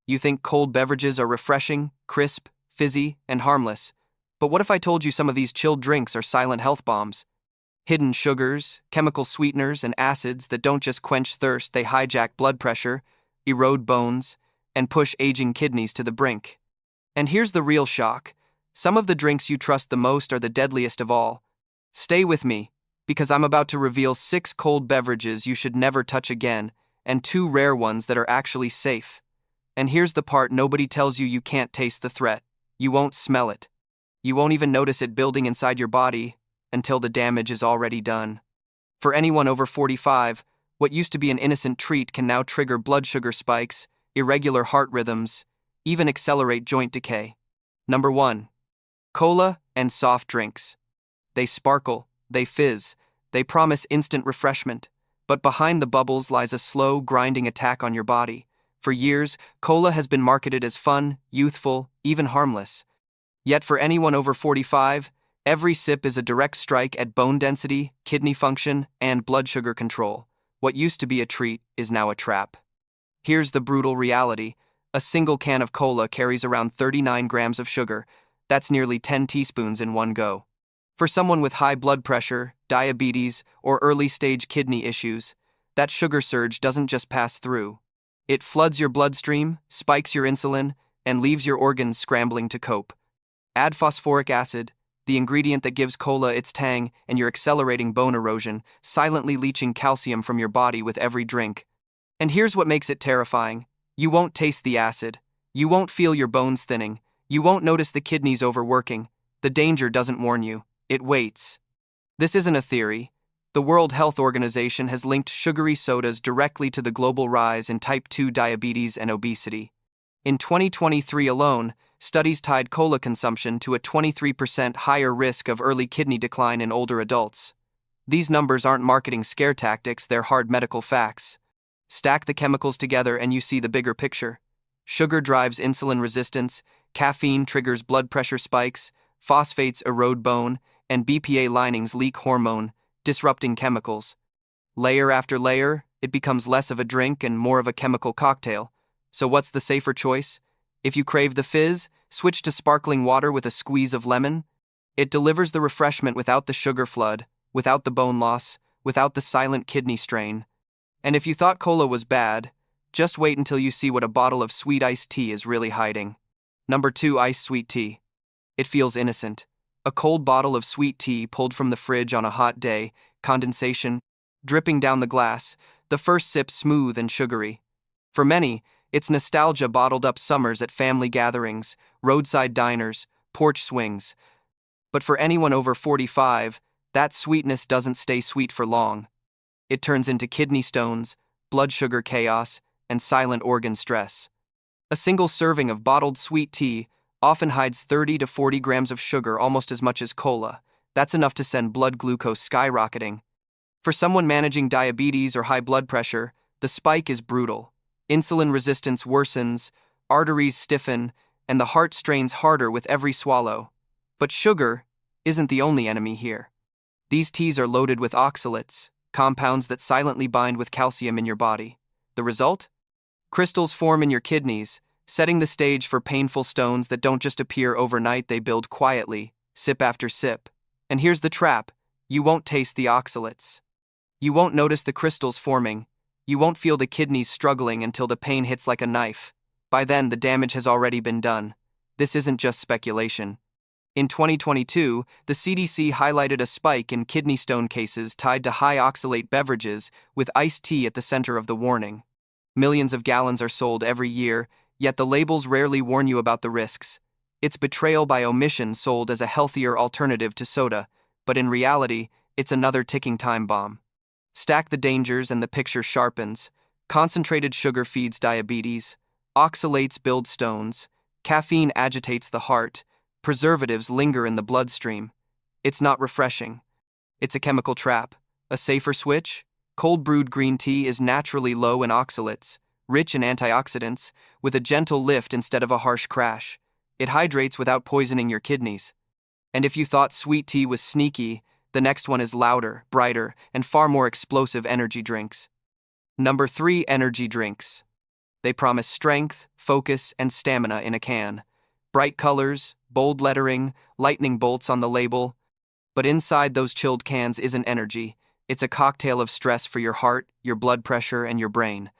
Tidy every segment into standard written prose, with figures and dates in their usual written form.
You think cold beverages are refreshing, crisp, fizzy, and harmless. But what if I told you some of these chilled drinks are silent health bombs? Hidden sugars, chemical sweeteners, and acids that don't just quench thirst, they hijack blood pressure, erode bones, and push aging kidneys to the brink. And here's the real shock. Some of the drinks you trust the most are the deadliest of all. Stay with me, because I'm about to reveal 6 cold beverages you should never touch again, and 2 rare ones that are actually safe. And here's the part nobody tells you: you can't taste the threat. You won't smell it. You won't even notice it building inside your body until the damage is already done. For anyone over 45, what used to be an innocent treat can now trigger blood sugar spikes, irregular heart rhythms, even accelerate joint decay. Number 1. Cola and soft drinks. They sparkle, they fizz, they promise instant refreshment, but behind the bubbles lies a slow, grinding attack on your body. For years, cola has been marketed as fun, youthful, even harmless. Yet for anyone over 45, every sip is a direct strike at bone density, kidney function, and blood sugar control. What used to be a treat is now a trap. Here's the brutal reality. A single can of cola carries around 39 grams of sugar. That's nearly 10 teaspoons in one go. For someone with high blood pressure, diabetes, or early-stage kidney issues, that sugar surge doesn't just pass through. It floods your bloodstream, spikes your insulin, and leaves your organs scrambling to cope. Add phosphoric acid, the ingredient that gives cola its tang, and you're accelerating bone erosion, silently leaching calcium from your body with every drink. And here's what makes it terrifying. You won't taste the acid. You won't feel your bones thinning. You won't notice the kidneys overworking. The danger doesn't warn you. It waits. This isn't a theory. The World Health Organization has linked sugary sodas directly to the global rise in type 2 diabetes and obesity. In 2023 alone, studies tied cola consumption to a 23% higher risk of early kidney decline in older adults. These numbers aren't marketing scare tactics, they're hard medical facts. Stack the chemicals together and you see the bigger picture. Sugar drives insulin resistance, caffeine triggers blood pressure spikes, phosphates erode bone, and BPA linings leak hormone, disrupting chemicals. Layer after layer, it becomes less of a drink and more of a chemical cocktail. So what's the safer choice? If you crave the fizz, switch to sparkling water with a squeeze of lemon. It delivers the refreshment without the sugar flood, without the bone loss, without the silent kidney strain. And if you thought cola was bad, just wait until you see what a bottle of sweet iced tea is really hiding. Number 2. Iced sweet tea. It feels innocent. A cold bottle of sweet tea pulled from the fridge on a hot day, condensation dripping down the glass, the first sip smooth and sugary. For many, it's nostalgia bottled up: summers at family gatherings, roadside diners, porch swings. But for anyone over 45, that sweetness doesn't stay sweet for long. It turns into kidney stones, blood sugar chaos, and silent organ stress. A single serving of bottled sweet tea often hides 30 to 40 grams of sugar, almost as much as cola. That's enough to send blood glucose skyrocketing. For someone managing diabetes or high blood pressure, the spike is brutal. Insulin resistance worsens, arteries stiffen, and the heart strains harder with every swallow. But sugar isn't the only enemy here. These teas are loaded with oxalates, compounds that silently bind with calcium in your body. The result? Crystals form in your kidneys, setting the stage for painful stones that don't just appear overnight, they build quietly, sip after sip. And here's the trap: you won't taste the oxalates. You won't notice the crystals forming. You won't feel the kidneys struggling until the pain hits like a knife. By then, the damage has already been done. This isn't just speculation. In 2022, the CDC highlighted a spike in kidney stone cases tied to high oxalate beverages, with iced tea at the center of the warning. Millions of gallons are sold every year, yet the labels rarely warn you about the risks. It's betrayal by omission, sold as a healthier alternative to soda, but in reality, it's another ticking time bomb. Stack the dangers and the picture sharpens. Concentrated sugar feeds diabetes, oxalates build stones, caffeine agitates the heart, preservatives linger in the bloodstream. It's not refreshing. It's a chemical trap. A safer switch? Cold brewed green tea is naturally low in oxalates, rich in antioxidants, with a gentle lift instead of a harsh crash. It hydrates without poisoning your kidneys. And if you thought sweet tea was sneaky, the next one is louder, brighter, and far more explosive: energy drinks. Number 3. Energy drinks. They promise strength, focus, and stamina in a can. Bright colors, bold lettering, lightning bolts on the label. But inside those chilled cans isn't energy. It's a cocktail of stress for your heart, your blood pressure, and your brain.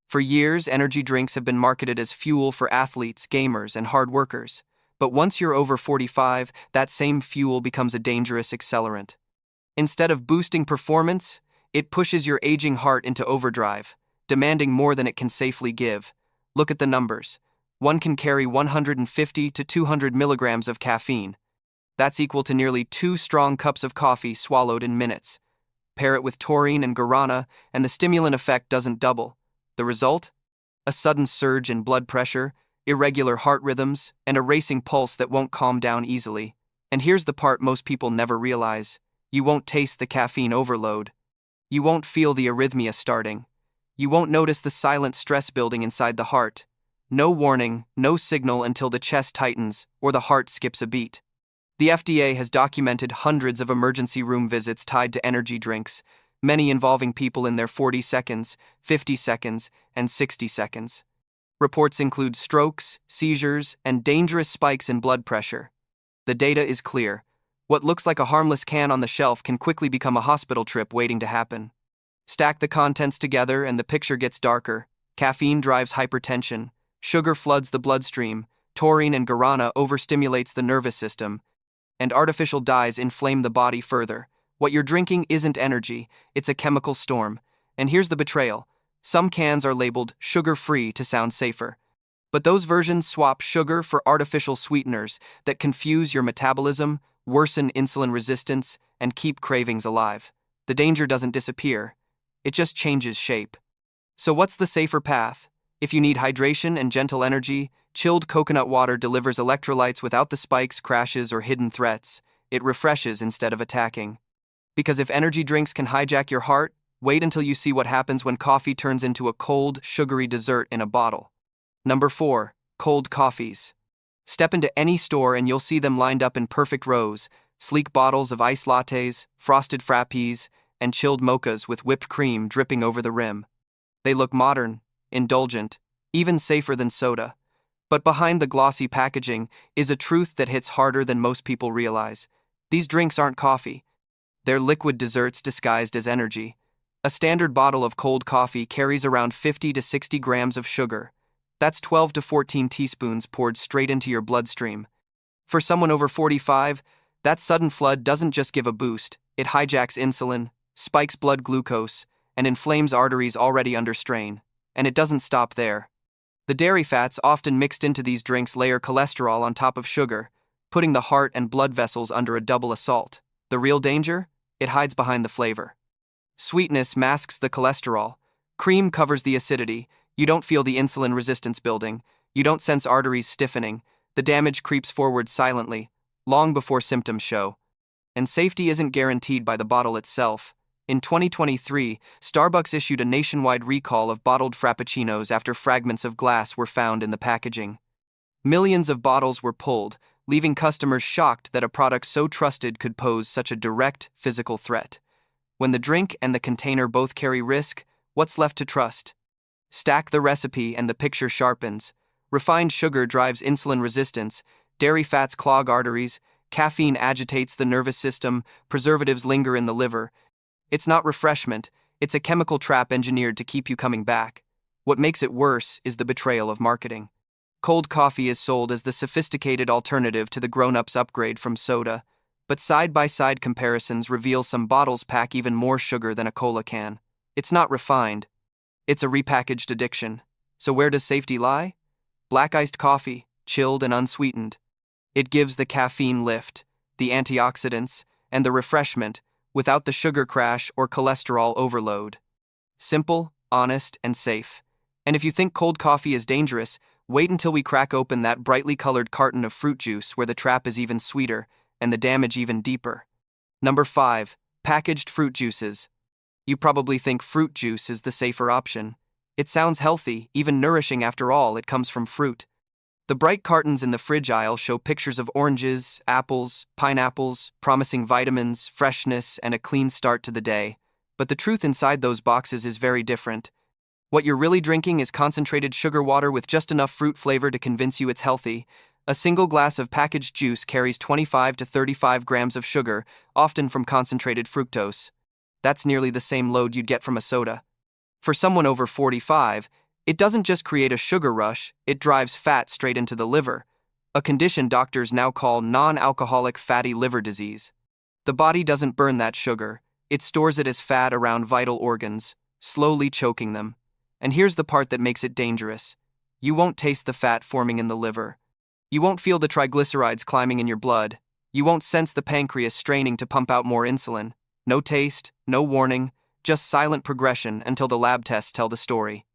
For years, energy drinks have been marketed as fuel for athletes, gamers, and hard workers. But once you're over 45, that same fuel becomes a dangerous accelerant. Instead of boosting performance, it pushes your aging heart into overdrive, demanding more than it can safely give. Look at the numbers. One can carry 150 to 200 milligrams of caffeine. That's equal to nearly 2 strong cups of coffee swallowed in minutes. Pair it with taurine and guarana, and the stimulant effect doesn't double. The result? A sudden surge in blood pressure, irregular heart rhythms, and a racing pulse that won't calm down easily. And here's the part most people never realize. You won't taste the caffeine overload. You won't feel the arrhythmia starting. You won't notice the silent stress building inside the heart. No warning, no signal until the chest tightens or the heart skips a beat. The FDA has documented hundreds of emergency room visits tied to energy drinks, many involving people in their 40 seconds, 50 seconds, and 60 seconds. Reports include strokes, seizures, and dangerous spikes in blood pressure. The data is clear. What looks like a harmless can on the shelf can quickly become a hospital trip waiting to happen. Stack the contents together and the picture gets darker. Caffeine drives hypertension. Sugar floods the bloodstream. Taurine and guarana overstimulates the nervous system. And artificial dyes inflame the body further. What you're drinking isn't energy, it's a chemical storm. And here's the betrayal. Some cans are labeled sugar-free to sound safer. But those versions swap sugar for artificial sweeteners that confuse your metabolism, worsen insulin resistance, and keep cravings alive. The danger doesn't disappear. It just changes shape. So what's the safer path? If you need hydration and gentle energy, chilled coconut water delivers electrolytes without the spikes, crashes, or hidden threats. It refreshes instead of attacking. Because if energy drinks can hijack your heart, wait until you see what happens when coffee turns into a cold, sugary dessert in a bottle. Number 4. Cold coffees. Step into any store and you'll see them lined up in perfect rows, sleek bottles of iced lattes, frosted frappes, and chilled mochas with whipped cream dripping over the rim. They look modern, indulgent, even safer than soda. But behind the glossy packaging is a truth that hits harder than most people realize. These drinks aren't coffee. They're liquid desserts disguised as energy. A standard bottle of cold coffee carries around 50 to 60 grams of sugar. That's 12 to 14 teaspoons poured straight into your bloodstream. For someone over 45, that sudden flood doesn't just give a boost. It hijacks insulin, spikes blood glucose, and inflames arteries already under strain. And it doesn't stop there. The dairy fats often mixed into these drinks layer cholesterol on top of sugar, putting the heart and blood vessels under a double assault. The real danger? It hides behind the flavor. Sweetness masks the cholesterol. Cream covers the acidity. You don't feel the insulin resistance building. You don't sense arteries stiffening. The damage creeps forward silently, long before symptoms show. And safety isn't guaranteed by the bottle itself. In 2023, Starbucks issued a nationwide recall of bottled frappuccinos after fragments of glass were found in the packaging. Millions of bottles were pulled, leaving customers shocked that a product so trusted could pose such a direct physical threat. When the drink and the container both carry risk, what's left to trust? Stack the recipe and the picture sharpens. Refined sugar drives insulin resistance, dairy fats clog arteries, caffeine agitates the nervous system, preservatives linger in the liver. It's not refreshment, it's a chemical trap engineered to keep you coming back. What makes it worse is the betrayal of marketing. Cold coffee is sold as the sophisticated alternative to the grown-ups upgrade from soda, but side-by-side comparisons reveal some bottles pack even more sugar than a cola can. It's not refined. It's a repackaged addiction. So where does safety lie? Black iced coffee, chilled and unsweetened. It gives the caffeine lift, the antioxidants, and the refreshment, without the sugar crash or cholesterol overload. Simple, honest, and safe. And if you think cold coffee is dangerous, wait until we crack open that brightly colored carton of fruit juice where the trap is even sweeter and the damage even deeper. Number 5. Packaged fruit juices. You probably think fruit juice is the safer option. It sounds healthy, even nourishing after all, it comes from fruit. The bright cartons in the fridge aisle show pictures of oranges, apples, pineapples, promising vitamins, freshness, and a clean start to the day. But the truth inside those boxes is very different. What you're really drinking is concentrated sugar water with just enough fruit flavor to convince you it's healthy. A single glass of packaged juice carries 25 to 35 grams of sugar, often from concentrated fructose. That's nearly the same load you'd get from a soda. For someone over 45, it doesn't just create a sugar rush, it drives fat straight into the liver, a condition doctors now call non-alcoholic fatty liver disease. The body doesn't burn that sugar, it stores it as fat around vital organs, slowly choking them. And here's the part that makes it dangerous. You won't taste the fat forming in the liver. You won't feel the triglycerides climbing in your blood. You won't sense the pancreas straining to pump out more insulin. No taste, no warning, just silent progression until the lab tests tell the story.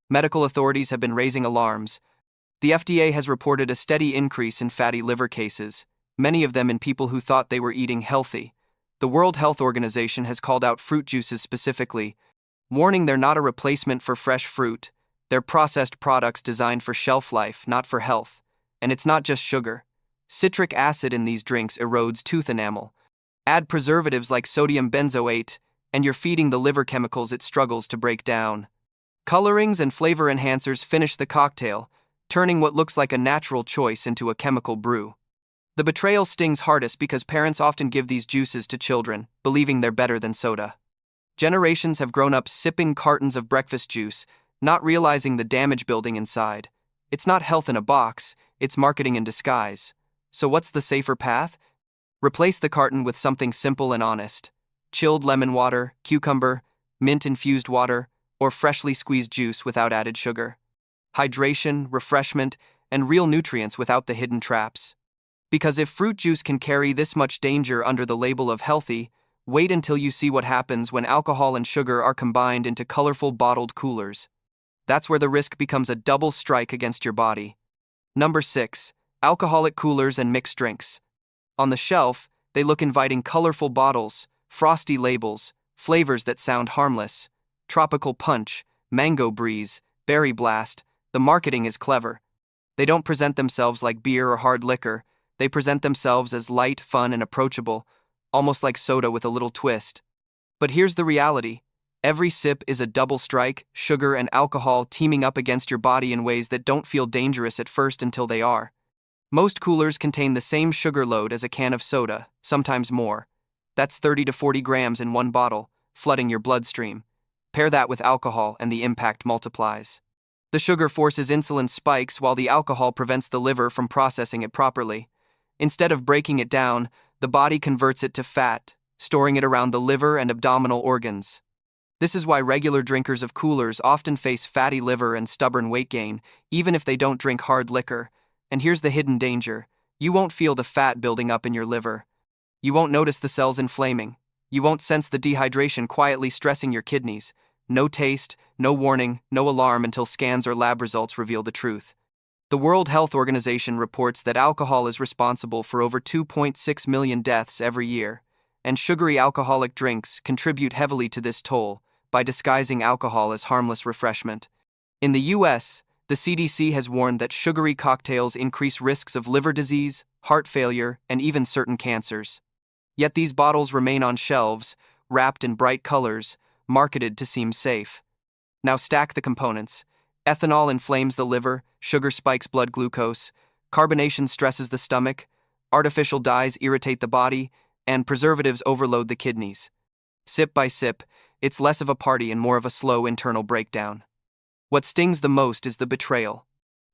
Medical authorities have been raising alarms. The FDA has reported a steady increase in fatty liver cases, many of them in people who thought they were eating healthy. The World Health Organization has called out fruit juices specifically, warning they're not a replacement for fresh fruit. They're processed products designed for shelf life, not for health. And it's not just sugar. Citric acid in these drinks erodes tooth enamel. Add preservatives like sodium benzoate, and you're feeding the liver chemicals it struggles to break down. Colorings and flavor enhancers finish the cocktail, turning what looks like a natural choice into a chemical brew. The betrayal stings hardest because parents often give these juices to children, believing they're better than soda. Generations have grown up sipping cartons of breakfast juice, not realizing the damage building inside. It's not health in a box, it's marketing in disguise. So what's the safer path? Replace the carton with something simple and honest. Chilled lemon water, cucumber, mint-infused water, or freshly squeezed juice without added sugar. Hydration, refreshment, and real nutrients without the hidden traps. Because if fruit juice can carry this much danger under the label of healthy, wait until you see what happens when alcohol and sugar are combined into colorful bottled coolers. That's where the risk becomes a double strike against your body. Number 6. Alcoholic coolers and mixed drinks. On the shelf, they look inviting: colorful bottles, frosty labels, flavors that sound harmless. Tropical punch, mango breeze, berry blast. The marketing is clever. They don't present themselves like beer or hard liquor. They present themselves as light, fun, and approachable, almost like soda with a little twist. But here's the reality. Every sip is a double strike, sugar and alcohol teaming up against your body in ways that don't feel dangerous at first until they are. Most coolers contain the same sugar load as a can of soda, sometimes more. That's 30 to 40 grams in one bottle, flooding your bloodstream. Pair that with alcohol and the impact multiplies. The sugar forces insulin spikes while the alcohol prevents the liver from processing it properly. Instead of breaking it down, the body converts it to fat, storing it around the liver and abdominal organs. This is why regular drinkers of coolers often face fatty liver and stubborn weight gain, even if they don't drink hard liquor. And here's the hidden danger. You won't feel the fat building up in your liver. You won't notice the cells inflaming. You won't sense the dehydration quietly stressing your kidneys. No taste, no warning, no alarm until scans or lab results reveal the truth. The World Health Organization reports that alcohol is responsible for over 2.6 million deaths every year, and sugary alcoholic drinks contribute heavily to this toll by disguising alcohol as harmless refreshment. In the US, the CDC has warned that sugary cocktails increase risks of liver disease, heart failure, and even certain cancers. Yet these bottles remain on shelves, wrapped in bright colors, marketed to seem safe. Now stack the components. Ethanol inflames the liver, sugar spikes blood glucose, carbonation stresses the stomach, artificial dyes irritate the body, and preservatives overload the kidneys. Sip by sip, it's less of a party and more of a slow internal breakdown. What stings the most is the betrayal.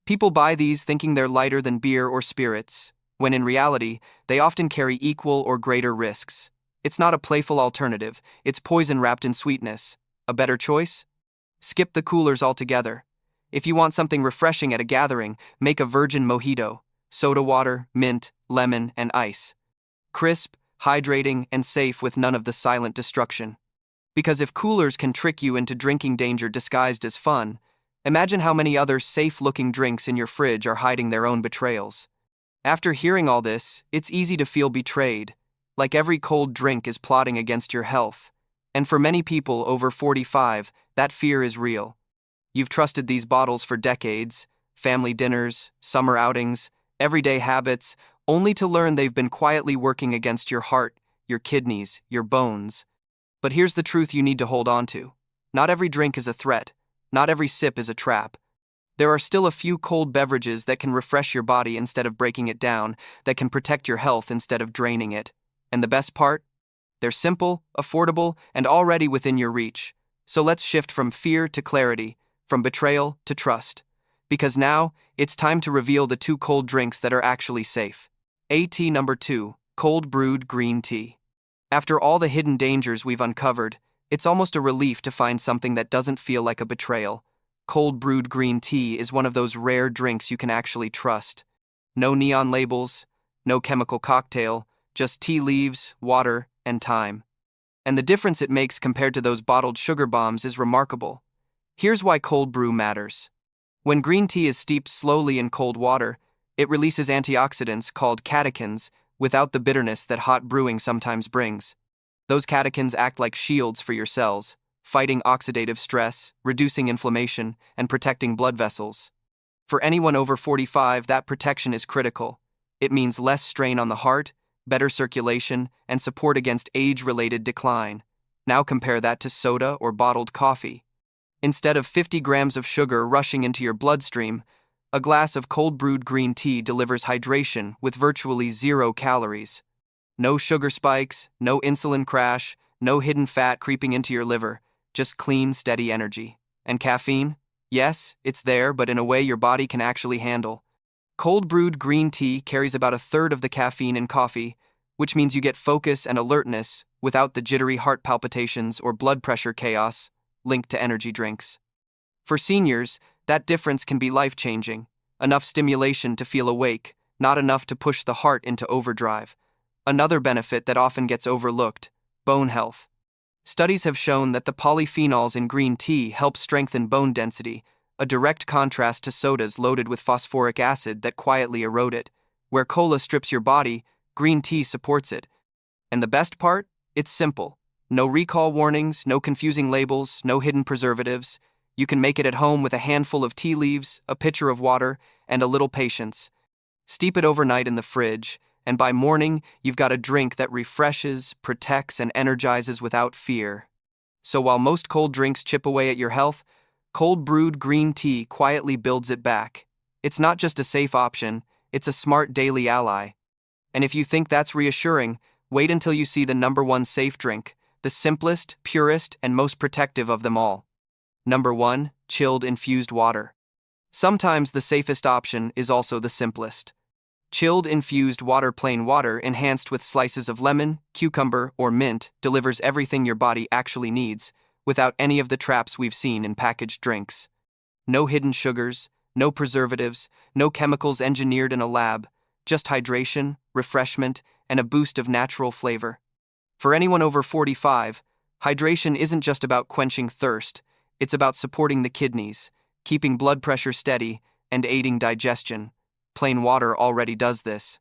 People buy these thinking they're lighter than beer or spirits, when in reality, they often carry equal or greater risks. It's not a playful alternative, it's poison wrapped in sweetness. A better choice? Skip the coolers altogether. If you want something refreshing at a gathering, make a virgin mojito, soda water, mint, lemon, and ice. Crisp, hydrating, and safe with none of the silent destruction. Because if coolers can trick you into drinking danger disguised as fun, imagine how many other safe-looking drinks in your fridge are hiding their own betrayals. After hearing all this, it's easy to feel betrayed, like every cold drink is plotting against your health. And for many people over 45, that fear is real. You've trusted these bottles for decades, family dinners, summer outings, everyday habits, only to learn they've been quietly working against your heart, your kidneys, your bones. But here's the truth you need to hold on to. Not every drink is a threat. Not every sip is a trap. There are still a few cold beverages that can refresh your body instead of breaking it down, that can protect your health instead of draining it. And the best part? They're simple, affordable, and already within your reach. So let's shift from fear to clarity, from betrayal to trust. Because now, it's time to reveal the two cold drinks that are actually safe. AT number 2, cold brewed green tea. After all the hidden dangers we've uncovered, it's almost a relief to find something that doesn't feel like a betrayal. Cold brewed green tea is one of those rare drinks you can actually trust. No neon labels, no chemical cocktail, just tea leaves, water, and time. And the difference it makes compared to those bottled sugar bombs is remarkable. Here's why cold brew matters. When green tea is steeped slowly in cold water, it releases antioxidants called catechins without the bitterness that hot brewing sometimes brings. Those catechins act like shields for your cells, fighting oxidative stress, reducing inflammation, and protecting blood vessels. For anyone over 45, that protection is critical. It means less strain on the heart, better circulation, and support against age-related decline. Now compare that to soda or bottled coffee. Instead of 50 grams of sugar rushing into your bloodstream, a glass of cold-brewed green tea delivers hydration with virtually 0 calories. No sugar spikes, no insulin crash, no hidden fat creeping into your liver, just clean, steady energy. And caffeine? Yes, it's there, but in a way your body can actually handle. Cold-brewed green tea carries about a third of the caffeine in coffee, which means you get focus and alertness without the jittery heart palpitations or blood pressure chaos linked to energy drinks. For seniors, that difference can be life-changing. Enough stimulation to feel awake, not enough to push the heart into overdrive. Another benefit that often gets overlooked: bone health. Studies have shown that the polyphenols in green tea help strengthen bone density, a direct contrast to sodas loaded with phosphoric acid that quietly erode it. Where cola strips your body, green tea supports it. And the best part? It's simple. No recall warnings, no confusing labels, no hidden preservatives. You can make it at home with a handful of tea leaves, a pitcher of water, and a little patience. Steep it overnight in the fridge, and by morning, you've got a drink that refreshes, protects, and energizes without fear. So while most cold drinks chip away at your health, cold-brewed green tea quietly builds it back. It's not just a safe option, it's a smart daily ally. And if you think that's reassuring, wait until you see the number 1 safe drink, the simplest, purest, and most protective of them all. Number 1, chilled infused water. Sometimes the safest option is also the simplest. Chilled infused water, plain water enhanced with slices of lemon, cucumber, or mint, delivers everything your body actually needs, without any of the traps we've seen in packaged drinks. No hidden sugars, no preservatives, no chemicals engineered in a lab, just hydration, refreshment, and a boost of natural flavor. For anyone over 45, hydration isn't just about quenching thirst, it's about supporting the kidneys, keeping blood pressure steady, and aiding digestion. Plain water already does this.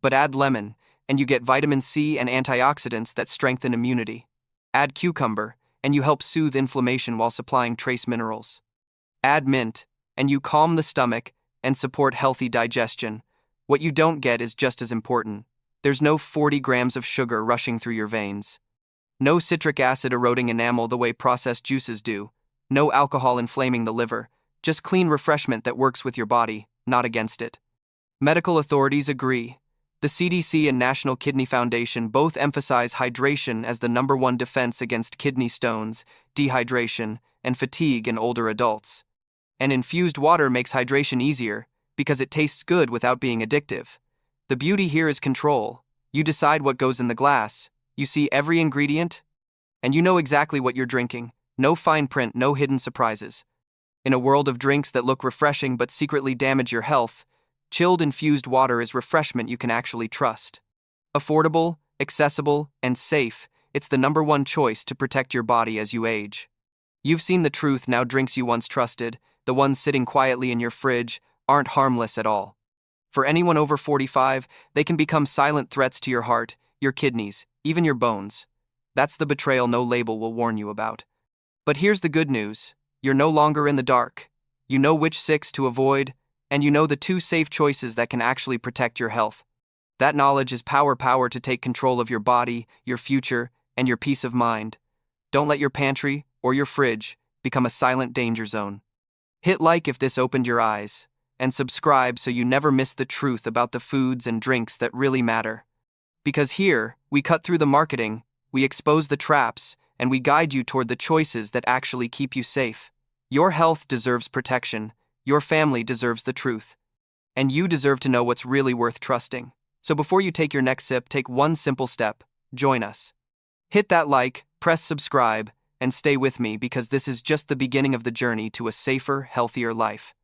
But add lemon, and you get vitamin C and antioxidants that strengthen immunity. Add cucumber, and you help soothe inflammation while supplying trace minerals. Add mint, and you calm the stomach and support healthy digestion. What you don't get is just as important. There's no 40 grams of sugar rushing through your veins. No citric acid eroding enamel the way processed juices do. No alcohol inflaming the liver. Just clean refreshment that works with your body, not against it. Medical authorities agree. The CDC and National Kidney Foundation both emphasize hydration as the number 1 defense against kidney stones, dehydration, and fatigue in older adults. And infused water makes hydration easier because it tastes good without being addictive. The beauty here is control. You decide what goes in the glass, you see every ingredient, and you know exactly what you're drinking. No fine print, no hidden surprises. In a world of drinks that look refreshing but secretly damage your health, chilled infused water is refreshment you can actually trust. Affordable, accessible, and safe, it's the number 1 choice to protect your body as you age. You've seen the truth. Now drinks you once trusted, the ones sitting quietly in your fridge, aren't harmless at all. For anyone over 45, they can become silent threats to your heart, your kidneys, even your bones. That's the betrayal no label will warn you about. But here's the good news. You're no longer in the dark. You know which 6 to avoid, and you know the 2 safe choices that can actually protect your health. That knowledge is power to take control of your body, your future, and your peace of mind. Don't let your pantry or your fridge become a silent danger zone. Hit like if this opened your eyes, and subscribe so you never miss the truth about the foods and drinks that really matter. Because here, we cut through the marketing, we expose the traps, and we guide you toward the choices that actually keep you safe. Your health deserves protection, your family deserves the truth, and you deserve to know what's really worth trusting. So before you take your next sip, take one simple step. Join us. Hit that like, press subscribe, and stay with me because this is just the beginning of the journey to a safer, healthier life.